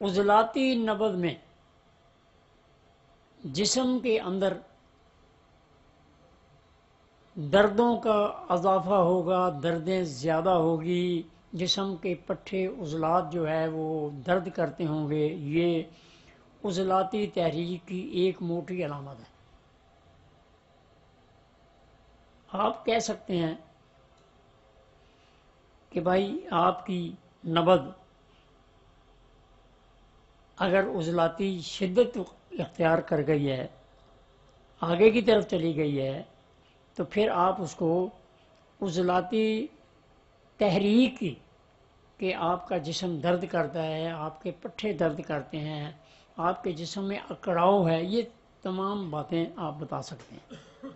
عضلاتی نبض میں جسم کے اندر دردوں کا اضافہ ہوگا، دردیں زیادہ ہوگی، جسم کے پٹھے عضلات جو ہے وہ درد کرتے ہوں گے، یہ عضلاتی تحریک کی ایک موٹی علامت ہے۔ آپ کہہ سکتے ہیں کہ بھائی آپ کی نبض اگر عضلاتی شدت اختیار کر گئی ہے، آگے کی طرف چلی گئی ہے، تو پھر آپ اس کو عضلاتی تحریک کی کہ آپ کا جسم درد کرتا ہے، آپ کے پٹھے درد کرتے ہیں، آپ کے جسم میں اکڑاؤ ہے، یہ تمام باتیں آپ بتا سکتے ہیں۔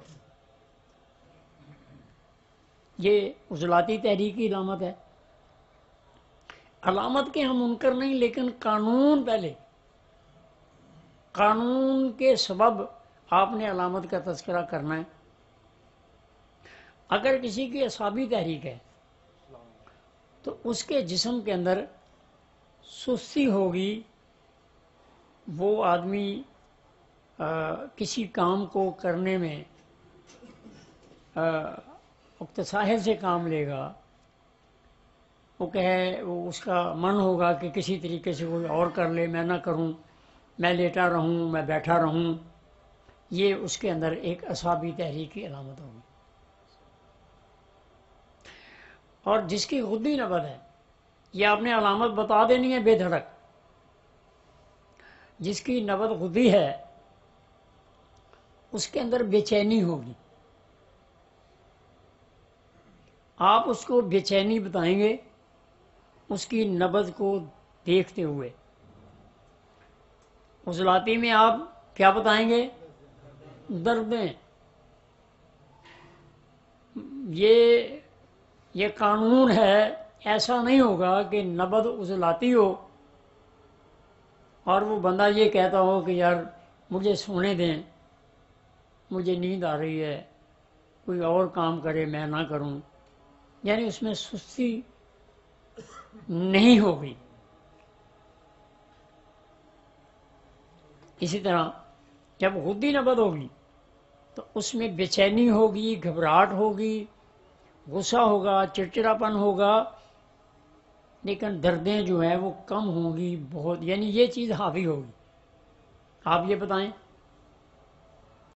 یہ عضلاتی تحریک کی علامت ہے۔ علامت کے ہم منکر نہیں، لیکن قانون پہلے، قانون کے سبب آپ نے علامت کا تذکرہ کرنا ہے۔ اگر کسی کی اعصابی تحریک ہے تو اس کے جسم کے اندر سستی ہوگی، وہ آدمی کسی کام کو کرنے میں اقتصاحل سے کام لے گا، وہ اس کا من ہوگا کہ کسی طریقے سے کوئی اور کر لے، میں نہ کروں، میں لیٹا رہوں، میں بیٹھا رہوں، یہ اس کے اندر ایک اعصابی تحریک کی علامت ہوگی۔ اور جس کی غدی نبض ہے، یہ آپ نے علامت بتا دینی ہے بے دھڑک۔ جس کی نبض غدی ہے اس کے اندر بے چینی ہوگی، آپ اس کو بے چینی بتائیں گے اس کی نبض کو دیکھتے ہوئے۔ عضلاتی میں آپ کیا بتائیں گے؟ دردیں۔ یہ قانون ہے، ایسا نہیں ہوگا کہ نبض عضلاتی ہو اور وہ بندہ یہ کہتا ہو کہ یار مجھے سونے دیں، مجھے نیند آ رہی ہے، کوئی اور کام کرے میں نہ کروں، یعنی اس میں سستی نہیں ہوگی۔ اسی طرح جب غدی نبض ہوگی تو اس میں بے چینی ہوگی، گھبراہٹ ہوگی، غصہ ہوگا، چڑچڑاپن ہوگا، لیکن دردیں جو ہیں وہ کم ہوں گی بہت، یعنی یہ چیز حاوی ہوگی۔ آپ یہ بتائیں۔